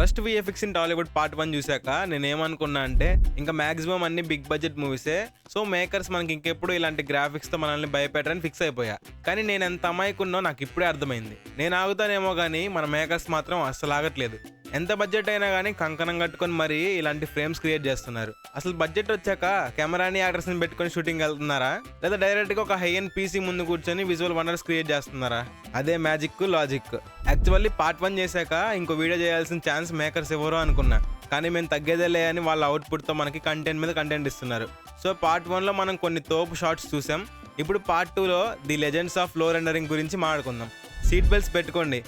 Worst VFX in Tollywood part 1 చూసాక నేనేమనుకున్నా అంటే ఇంకా మాక్సిమం అన్ని బిగ్ బడ్జెట్ మూవీసే, సో మేకర్స్ మనకి ఇంకెప్పుడు ఇలాంటి గ్రాఫిక్స్ తో మనల్ని భయపెట్టరని ఫిక్స్ అయిపోయా. కానీ నేను ఎంత అమాయకున్నో నాకు ఇప్పుడే అర్థమైంది. నేను ఆగుతానేమో కానీ మన మేకర్స్ మాత్రం అస్సలు ఆగట్లేదు. ఎంత బడ్జెట్ అయినా కానీ కంకణం కట్టుకొని మరీ ఇలాంటి ఫ్రేమ్స్ క్రియేట్ చేస్తున్నారు. అసలు బడ్జెట్ వచ్చాక కెమెరాని యాక్టర్స్ ని పెట్టుకొని షూటింగ్ వెళ్తున్నారా, లేదా డైరెక్ట్ గా ఒక హై అండ్ పీసీ ముందు కూర్చొని విజువల్ వండర్స్ క్రియేట్ చేస్తున్నారా? అదే మ్యాజిక్ లాజిక్. యాక్చువల్లీ పార్ట్ 1 చేశాక ఇంకో వీడియో చేయాల్సిన ఛాన్స్ మేకర్స్ ఎవరో అనుకున్నా, కానీ మేము తగ్గేదేలే అని వాళ్ళ అవుట్పుట్ తో మనకి కంటెంట్ మీద కంటెంట్ ఇస్తున్నారు. సో పార్ట్ 1 లో మనం కొన్ని తోపు షార్ట్స్ చూసాం. ఇప్పుడు పార్ట్ 2లో ది లెజెండ్స్ ఆఫ్ లో రెండరింగ్ గురించి మాట్లాడుకుందాం. సీట్ బెల్ట్స్ పెట్టుకోండి,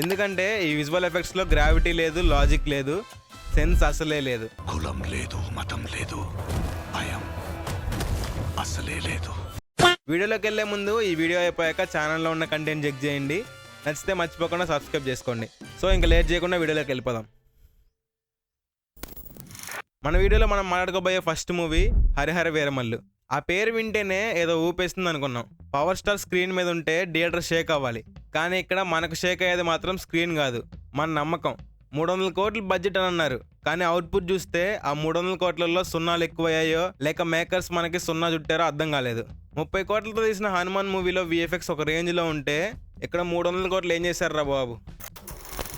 ఎందుకంటే ఈ విజువల్ ఎఫెక్ట్స్ లో గ్రావిటీ లేదు, లాజిక్ లేదు, సెన్స్ అసలే లేదు. కులం లేదు, మతం లేదు, భయం అసలే లేదు. వీడియోలోకి వెళ్లే ముందు ఈ వీడియో అయిపోయాక ఛానల్లో ఉన్న కంటెంట్ చెక్ చేయండి. నచ్చితే మర్చిపోకుండా సబ్స్క్రైబ్ చేసుకోండి. సో ఇంకా లేట్ చేయకుండా వీడియోలోకి వెళ్ళిపోదాం. మన వీడియోలో మనం మాట్లాడుకోబోయే ఫస్ట్ మూవీ హరిహర వీరమల్లు. ఆ పేరు వింటేనే ఏదో ఊపేస్తుంది అనుకున్నాం. పవర్ స్టార్ స్క్రీన్ మీద ఉంటే థియేటర్ షేక్ అవ్వాలి, కానీ ఇక్కడ మనకు షేక్ అయ్యేది మాత్రం స్క్రీన్ కాదు, మన నమ్మకం. 300 కోట్ల బడ్జెట్ అని అన్నారు, కానీ అవుట్పుట్ చూస్తే ఆ 300 కోట్లలో సున్నాలు ఎక్కువయ్యాయో లేక మేకర్స్ మనకి సున్నా చుట్టారో అర్థం కాలేదు. 30 కోట్లతో తీసిన హనుమాన్ మూవీలో విఎఫ్ఎక్స్ ఒక రేంజ్లో ఉంటే ఇక్కడ 300 కోట్లు ఏం చేశారు బాబు.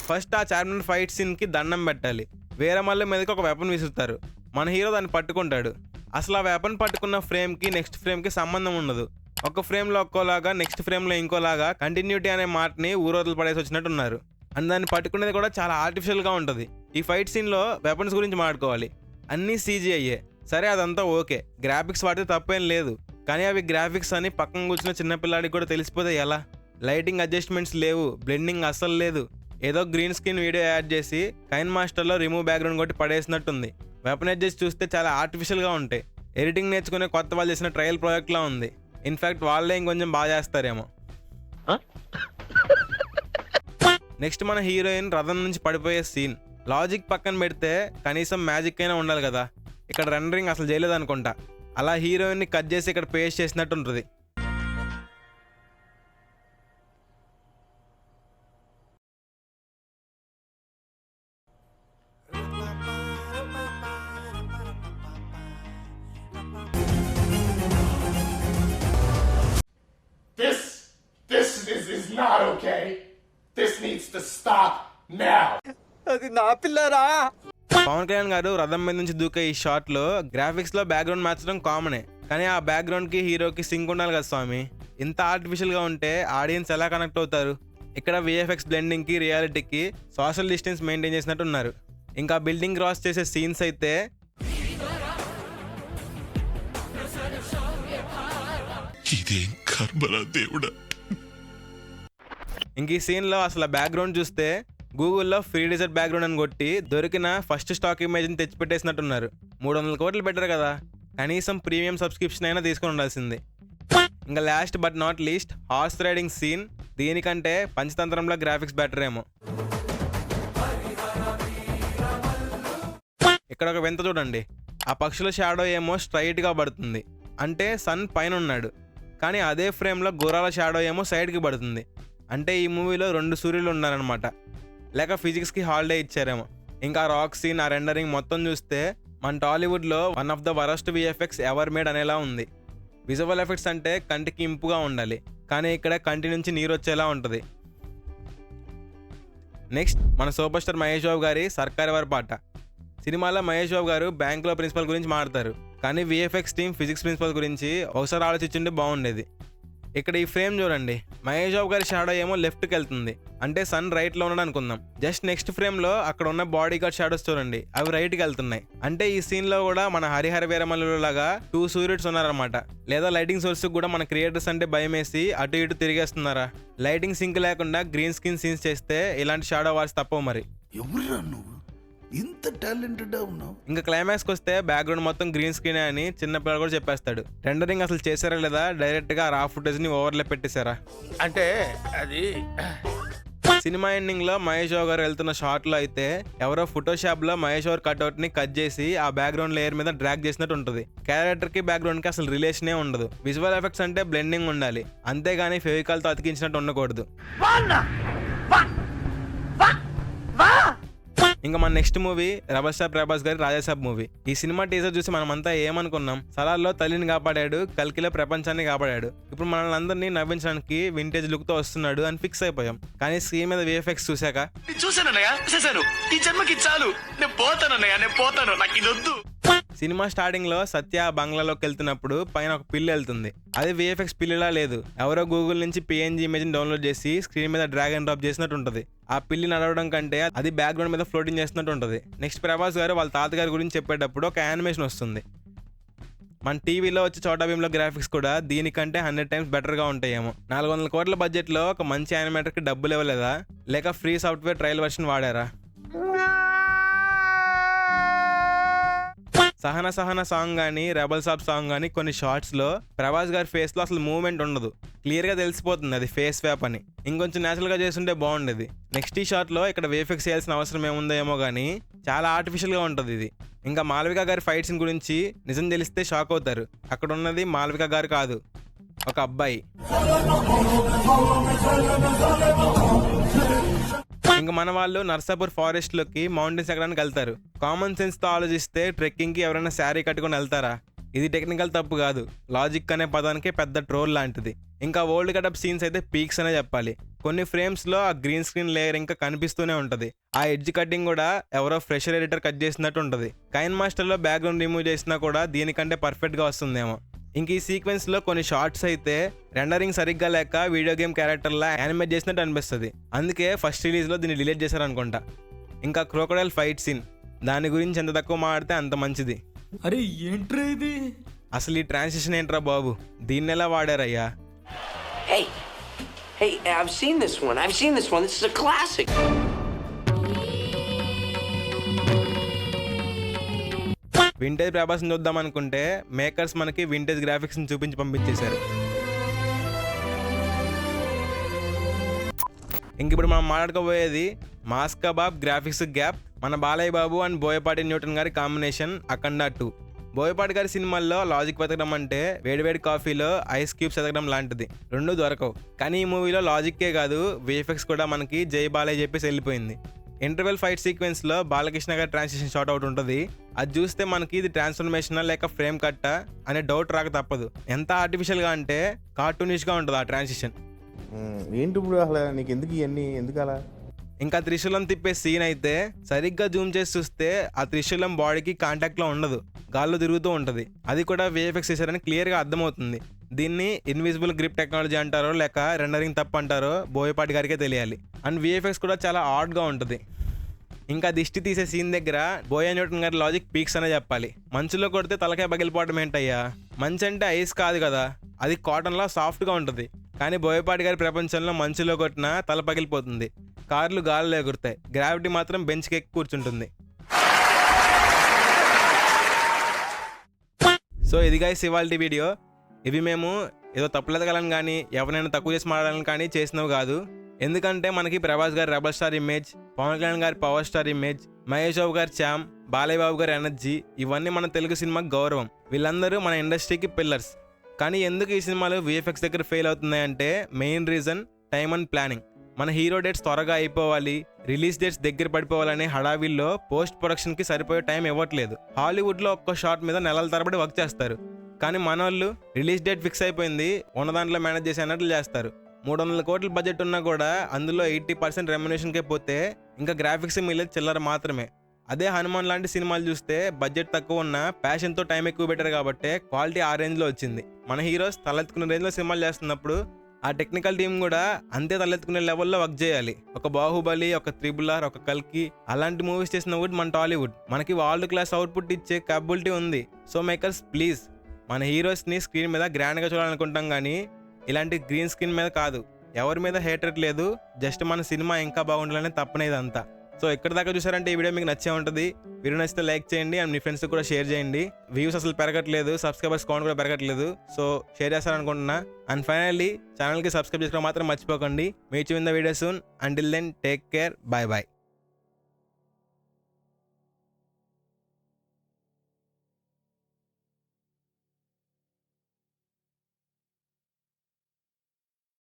ఫస్ట్ ఆ చార్మినార్ ఫైట్ సీన్కి దండం పెట్టాలి. వీరమల్లు మీదకి ఒక వెపన్ విసురుతారు, మన హీరో దాన్ని పట్టుకుంటాడు. అసలు ఆ వెపన్ పట్టుకున్న ఫ్రేమ్కి నెక్స్ట్ ఫ్రేమ్కి సంబంధం ఉండదు. ఒక ఫ్రేమ్లో ఒక్కోలాగా, నెక్స్ట్ ఫ్రేమ్లో ఇంకోలాగా కంటిన్యూటీ అనే మాటని ఊరోదలు పడేసి వచ్చినట్టున్నారు. అండ్ దాన్ని పట్టుకునేది కూడా చాలా ఆర్టిఫిషియల్గా ఉంటుంది. ఈ ఫైట్ సీన్లో వెపన్స్ గురించి మాట్లాడుకోవాలి. అన్నీ CGI. సరే అదంతా ఓకే, గ్రాఫిక్స్ వాడితే తప్పేం లేదు, కానీ అవి గ్రాఫిక్స్ అని పక్కన కూర్చున్న చిన్నపిల్లాడికి కూడా తెలిసిపోతే ఎలా? లైటింగ్ అడ్జస్ట్మెంట్స్ లేవు, బ్లెండింగ్ అస్సలు లేదు. ఏదో గ్రీన్ స్క్రీన్ వీడియో యాడ్ చేసి కైన్ మాస్టర్లో రిమూవ్ బ్యాక్గ్రౌండ్ కొట్టి పడేసినట్టుంది. వెపన్ అడ్జస్ట్ చూస్తే చాలా ఆర్టిఫిషియల్గా ఉంటాయి. ఎడిటింగ్ నేర్చుకునే కొత్త వాళ్ళు చేసిన ట్రయల్ ప్రాజెక్ట్లా ఉంది. ఇన్ఫ్యాక్ట్ వాళ్ళే ఇంకొంచెం బాగా చేస్తారేమో. నెక్స్ట్ మన హీరోయిన్ రథం నుంచి పడిపోయే సీన్. లాజిక్ పక్కన పెడితే కనీసం మ్యాజిక్ అయినా ఉండాలి కదా. ఇక్కడ రెండరింగ్ అసలు చేయలేదు అనుకుంటా. అలా హీరోయిన్ని కట్ చేసి ఇక్కడ పేస్ట్ చేసినట్టు ఉంటుంది. This is not okay. This needs to stop now. అది నా పిల్లరా. పవన్ కళ్యాణ్ గారు రథం మీద నుంచి దూకే ఈ షాట్ లో గ్రాఫిక్స్ లో బ్యాక్గ్రౌండ్ మార్చడం కామనే, కానీ ఆ బ్యాక్గ్రౌండ్ కి హీరోకి సింక్ ఉండాలి కదా స్వామి. ఇంత ఆర్టిఫిషియల్ గా ఉంటే ఆడియన్స్ ఎలా కనెక్ట్ అవుతారు? ఇక్కడ విఎఫ్ఎక్స్ బ్లెండింగ్ కి రియాలిటీకి సోషల్ డిస్టెన్స్ మెయింటైన్ చేసినట్టు ఉన్నారు. ఇంకా బిల్డింగ్ క్రాస్ చేసే సీన్స్ అయితే ఇదేం కర్మరా దేవుడా. ఇంక ఈ సీన్లో అసలు బ్యాక్గ్రౌండ్ చూస్తే గూగుల్లో ఫ్రీ డిజైన్ బ్యాక్గ్రౌండ్ అని కొట్టి దొరికిన ఫస్ట్ స్టాక్ ఇమేజ్ని తెచ్చిపెట్టేసినట్టున్నారు. 300 కోట్లు పెట్టారు కదా, కనీసం ప్రీమియం సబ్స్క్రిప్షన్ అయినా తీసుకొని ఉండాల్సింది. ఇంకా last but not least horse riding scene. దీనికంటే పంచతంత్రంలో గ్రాఫిక్స్ బెటర్ ఏమో. ఇక్కడ ఒక వింత చూడండి, ఆ పక్షుల షాడో ఏమో స్ట్రైట్గా పడుతుంది, అంటే సన్ పైన ఉన్నాడు, కానీ అదే ఫ్రేమ్లో గుర్రాల షాడో ఏమో సైడ్కి పడుతుంది. అంటే ఈ మూవీలో 2 సూర్యులు ఉన్నారనమాట, లేక ఫిజిక్స్కి హాలిడే ఇచ్చారేమో. ఇంకా రాక్ సీన్, ఆ రెండరింగ్ మొత్తం చూస్తే మన టాలీవుడ్లో one of the worst VFX ever made అనేలా ఉంది. విజువల్ ఎఫెక్ట్స్ అంటే కంటికి ఇంపుగా ఉండాలి, కానీ ఇక్కడ కంటి నుంచి నీరు వచ్చేలా ఉంటుంది. నెక్స్ట్ మన సూపర్ స్టార్ మహేష్ బాబు గారి సర్కారు వారి పాట. సినిమాలో మహేష్ బాబు గారు బ్యాంకులో ప్రిన్సిపల్ గురించి మాట్లాడతారు, కానీ విఎఫ్ఎక్స్ టీమ్ ఫిజిక్స్ ప్రిన్సిపల్ గురించి ఒకసారి ఆలోచించుంటే బాగుండేది. ఇక్కడ ఈ ఫ్రేమ్ చూడండి, మహేష్ బాబు గారి షాడో ఏమో లెఫ్ట్కి వెళ్తుంది, అంటే సన్ రైట్లో ఉన్నాడు అనుకుందాం. జస్ట్ నెక్స్ట్ ఫ్రేమ్లో అక్కడ ఉన్న బాడీ గార్డ్ షాడోస్ చూడండి, అవి రైట్కి వెళ్తున్నాయి. అంటే ఈ సీన్లో కూడా మన హరిహర వీరమల్లు లాగా 2 సూర్యుడ్స్ ఉన్నారనమాట. లేదా లైటింగ్ సోర్స్ కూడా మన క్రియేటర్స్ అంటే భయం వేసి అటు ఇటు తిరిగేస్తున్నారా? లైటింగ్ సింక్ లేకుండా గ్రీన్ స్క్రీన్ సీన్స్ చేస్తే ఇలాంటి షాడో వార్స్ తప్పవు మరి. ఎవరురా నువ్వు ఇంత టాలెంటెడ్ ఉన్నావు? ఇంకా క్లైమాక్స్కి వస్తే బ్యాక్గ్రౌండ్ మొత్తం గ్రీన్ స్క్రీన్ అని చిన్న పిల్లలు కూడా చెప్పేస్తాడు. రెండరింగ్ అసలు చేశారా లేదా, డైరెక్ట్గా రా ఫుటేజ్ని ఓవర్లే పెట్టేశారా? అంటే అది సినిమా ఎండింగ్లో మహేష్ బాబు గారు వెళ్తున్న షాట్లో అయితే ఎవరో ఫోటోషాప్లో మహేష్ బాబు కట్అవుట్ని కట్ చేసి ఆ బ్యాక్గ్రౌండ్ లేయర్ మీద డ్రాగ్ చేసినట్టు ఉంటుంది. క్యారెక్టర్కి బ్యాక్గ్రౌండ్కి అసలు రిలేషనే ఉండదు. విజువల్ ఎఫెక్ట్స్ అంటే బ్లెండింగ్ ఉండాలి, అంతేగాని ఫెవికాల్తో అతికించినట్టు ఉండకూడదు. ఇంకా మన next movie rebel star Prabhas గారి రాజాసాబ్ మూవీ. ఈ సినిమా టీజర్ చూసి మనమంతా ఏమనుకున్నాం, సలార్లో తల్లిని కాపాడాడు, కల్కిలో ప్రపంచాన్ని కాపాడాడు, ఇప్పుడు మనల్ని అందరినీ నవ్వించడానికి వింటేజ్ లుక్ తో వస్తున్నాడు అని ఫిక్స్ అయిపోయాం. కానీ స్క్రీన్ మీద విఎఫ్ఎక్స్ చూశాక ఈ జన్మకి చాలు, నేను పోతాను, నాకు ఇది వద్దు. సినిమా స్టార్టింగ్ లో సత్య బంగ్లాలోకి వెళ్తున్నప్పుడు పైన ఒక పిల్లి వెళ్తుంది. అది విఎఫ్ఎక్స్ పిల్లిలా లేదు, ఎవరో గూగుల్ నుంచి పిఎన్జీ ఇమేజ్ డౌన్లోడ్ చేసి స్క్రీన్ మీద డ్రాగ్ అండ్ డ్రాప్ చేసినట్టు ఉంటది. ఆ పిల్లి నడవడం కంటే అది బ్యాక్గ్రౌండ్ మీద ఫ్లోటింగ్ చేస్తున్నట్టు ఉంటది. నెక్స్ట్ ప్రభాస్ గారు వాళ్ళ తాతగారి గురించి చెప్పేటప్పుడు ఒక యానిమేషన్ వస్తుంది. మన టీవీలో వచ్చే చోటా భీమ్లో గ్రాఫిక్స్ కూడా దీనికంటే 100 times బెటర్గా ఉంటాయేమో. 400 కోట్ల బడ్జెట్లో ఒక మంచి యానిమేటర్కి డబ్బులు ఇవ్వలేదా, లేక ఫ్రీ సాఫ్ట్వేర్ ట్రయల్ వర్షన్ వాడారా? సహన సాంగ్ కానీ రెబల్ సాబ్ సాంగ్ కానీ కొన్ని షార్ట్స్లో ప్రభాస్ గారి ఫేస్లో అసలు మూవ్మెంట్ ఉండదు, క్లియర్గా తెలిసిపోతుంది అది ఫేస్ వ్యాప్ అని. ఇంకొంచెం న్యాచురల్గా చేస్తుంటే బాగుండేది. నెక్స్ట్ ఈ షార్ట్లో ఇక్కడ వేఫెక్స్ చేయాల్సిన అవసరం ఏముందో ఏమో కానీ చాలా ఆర్టిఫిషియల్గా ఉంటుంది ఇది. ఇంకా మాలవిక గారి ఫైట్ సీన్ గురించి నిజం తెలిస్తే షాక్ అవుతారు. అక్కడ ఉన్నది మాలవిక గారు కాదు, ఒక అబ్బాయి. ఇంకా మన వాళ్ళు నర్సాపూర్ ఫారెస్ట్ లోకి మౌంటైన్స్ ఎక్కడానికి వెళ్తారు. కామన్ సెన్స్ తో ఆలోచిస్తే ట్రెక్కింగ్ కి ఎవరైనా శారీ కట్టుకొని వెళ్తారా? ఇది టెక్నికల్ తప్పు కాదు, లాజిక్ అనే పదానికి పెద్ద ట్రోల్ లాంటిది. ఇంకా వరల్డ్ కటప్ సీన్స్ అయితే పీక్స్ అనే చెప్పాలి. కొన్ని ఫ్రేమ్స్ లో ఆ గ్రీన్ స్క్రీన్ లేయర్ ఇంకా కనిపిస్తూనే ఉంటది. ఆ ఎడ్జ్ కటింగ్ కూడా ఎవరో ఫ్రెషర్ ఎడిటర్ కట్ చేసినట్టు ఉంటది. కైన్ మాస్టర్ లో బ్యాక్గ్రౌండ్ రిమూవ్ చేసినా కూడా దీనికంటే పర్ఫెక్ట్ గా వస్తుందేమో. ఇంక ఈ సీక్వెన్స్ లో కొన్ని షార్ట్స్ అయితే రెండరింగ్ సరిగ్గా లేక వీడియో గేమ్ క్యారెక్టర్లా యానిమేట్ చేసినట్టు అనిపిస్తుంది. అందుకే ఫస్ట్ రిలీజ్ లో దీన్ని డిలీట్ చేశారనుకుంటా. ఇంకా క్రోకోడైల్ ఫైట్ సీన్, దాని గురించి ఎంత తక్కువ మాడితే అంత మంచిది. అరే ఏంట్రా ఇది? అసలు ఈ ట్రాన్సిషన్ ఏంట్రా బాబు, దీన్ని ఎలా వాడారయ్యా? Hey, I've seen this one. This is a classic. Vintage ప్రభాస్ని చూద్దాం అనుకుంటే మేకర్స్ మనకి వింటేజ్ గ్రాఫిక్స్ని చూపించి పంపించేశారు. ఇంక ఇప్పుడు మనం మాట్లాడుకోబోయేది మాస్ కబాబ్ గ్రాఫిక్స్ గ్యాప్. మన బాలయ్య బాబు అండ్ బోయపాటి న్యూటన్ గారి కాంబినేషన్ అఖండ 2. బోయపాటి గారి సినిమాల్లో లాజిక్ వెతకడం అంటే వేడివేడి కాఫీలో ఐస్ క్యూబ్స్ ఎతకడం లాంటిది, రెండూ దొరకవు. కానీ ఈ మూవీలో లాజిక్కే కాదు విఎఫ్ఎక్స్ కూడా మనకి జై బాలయ్య చెప్పేసి వెళ్ళిపోయింది. ఇంటర్వెల్ ఫైట్ సీక్వెన్స్ లో బాలకృష్ణ గారి ట్రాన్సిషన్ షాట్ అవుట్ ఉంటుంది. అది చూస్తే మనకి ఇది ట్రాన్స్ఫర్మేషన్ లేక ఫ్రేమ్ కట్టా అనే డౌట్ రాక తప్పదు. ఎంత ఆర్టిఫిషియల్ గా అంటే కార్టూనిష్ గా ఉంటుంది ఆ ట్రాన్సిషన్. ఏంటి ఇప్పుడు అసలు నీకు ఎందుకు ఇవన్నీ, ఎందుకు అలా? ఇంకా త్రిశూలం తిప్పే సీన్ అయితే సరిగ్గా జూమ్ చేసి చూస్తే ఆ త్రిశూలం బాడీకి కాంటాక్ట్ లో ఉండదు, గాల్లో తిరుగుతూ ఉంటుంది. అది కూడా విఎఫ్ఎక్స్ చేశారని క్లియర్ గా అర్థమవుతుంది. దీన్ని ఇన్విజిబుల్ గ్రిప్ టెక్నాలజీ అంటారో లేక రెండరింగ్ తప్పు అంటారో బోయపాటి గారికే తెలియాలి. అండ్ విఎఫ్ఎక్స్ కూడా చాలా ఆడ్ గా ఉంటుంది. ఇంకా దిష్టి తీసే సీన్ దగ్గర బోయా న్యూటన్ గారి లాజిక్ పీక్స్ అనే చెప్పాలి. మంచులో కొడితే తలకాయ పగిలిపోవడం ఏంటయ్యా? మంచు అంటే ఐస్ కాదు కదా, అది కాటన్ లా సాఫ్ట్ గా ఉంటుంది. కానీ బోయపాటి గారి ప్రపంచంలో మంచులో కొట్టినా తల పగిలిపోతుంది, కార్లు గాల్లో ఎగురుతాయి, గ్రావిటీ మాత్రం బెంచ్కి ఎక్కి కూర్చుంటుంది. సో ఇది గైస్ ఇవాల్టి వీడియో. ఇవి మేము ఏదో తప్పులెదగలని కానీ ఎవరైనా తక్కువ చేసి మాట్లాడాలని కానీ చేసినవి కాదు. ఎందుకంటే మనకి ప్రభాస్ గారి rebel star image, Pawan Kalyan గారి power star image, Mahesh Babu గారి ఛామ్, బాలయ్య బాబు గారి ఎనర్జీ, ఇవన్నీ మన తెలుగు సినిమాకి గౌరవం. వీళ్ళందరూ మన ఇండస్ట్రీకి పిల్లర్స్. కానీ ఎందుకు ఈ సినిమాలు విఎఫ్ఎక్స్ దగ్గర ఫెయిల్ అవుతున్నాయంటే main reason time and planning. మన హీరో డేట్స్ త్వరగా అయిపోవాలి, రిలీజ్ డేట్స్ దగ్గర పడిపోవాలనే హడావిల్లో పోస్ట్ ప్రొడక్షన్కి సరిపోయే టైం ఇవ్వట్లేదు. హాలీవుడ్లో ఒక్క షాట్ మీద నెలల తరబడి వర్క్ చేస్తారు. కానీ మన వాళ్ళు రిలీజ్ డేట్ ఫిక్స్ అయిపోయింది, ఉన్న దాంట్లో మేనేజ్ చేసి అన్నట్లు చేస్తారు. 300 కోట్ల బడ్జెట్ ఉన్నా కూడా అందులో 80% రెమ్యునేషన్కే పోతే ఇంకా గ్రాఫిక్స్ మిగిలేదు చిల్లర మాత్రమే. అదే హనుమాన్ లాంటి సినిమాలు చూస్తే బడ్జెట్ తక్కువ ఉన్నా ప్యాషన్తో టైం ఎక్కువ పెట్టారు కాబట్టి క్వాలిటీ ఆ రేంజ్లో వచ్చింది. మన హీరోస్ తలెత్తుకునే రేంజ్లో సినిమాలు చేస్తున్నప్పుడు ఆ టెక్నికల్ టీం కూడా అంతే తలెత్తుకునే లెవెల్లో వర్క్ చేయాలి. ఒక బాహుబలి, ఒక త్రిబుల్ ఆర్, ఒక కల్కి అలాంటి మూవీస్ చేసిన వుడ్ మన టాలీవుడ్. మనకి వరల్డ్ క్లాస్ అవుట్పుట్ ఇచ్చే క్యాపబిలిటీ ఉంది. సో మేకర్స్ ప్లీజ్ మన హీరోస్ని స్క్రీన్ మీద గ్రాండ్గా చూడాలనుకుంటాం కానీ ఇలాంటి గ్రీన్ స్క్రీన్ మీద కాదు. ఎవరి మీద హేటెడ్ లేదు, జస్ట్ మన సినిమా ఇంకా బాగుండాలని తప్పనేది అంతా. సో ఎక్కడ దాకా చూసారంటే ఈ వీడియో మీకు నచ్చే ఉంటుంది. వీడియో నచ్చితే లైక్ చేయండి అండ్ మీ ఫ్రెండ్స్కి కూడా షేర్ చేయండి. వ్యూస్ అసలు పెరగట్లేదు, సబ్స్క్రైబర్స్ కౌంట్ కూడా పెరగట్లేదు. సో షేర్ చేస్తారనుకుంటున్నా. అండ్ ఫైనల్లీ ఛానల్కి సబ్స్క్రైబ్ చేసుకోవడం మాత్రం మర్చిపోకండి. Meet you in the video soon. Until then take care, bye bye.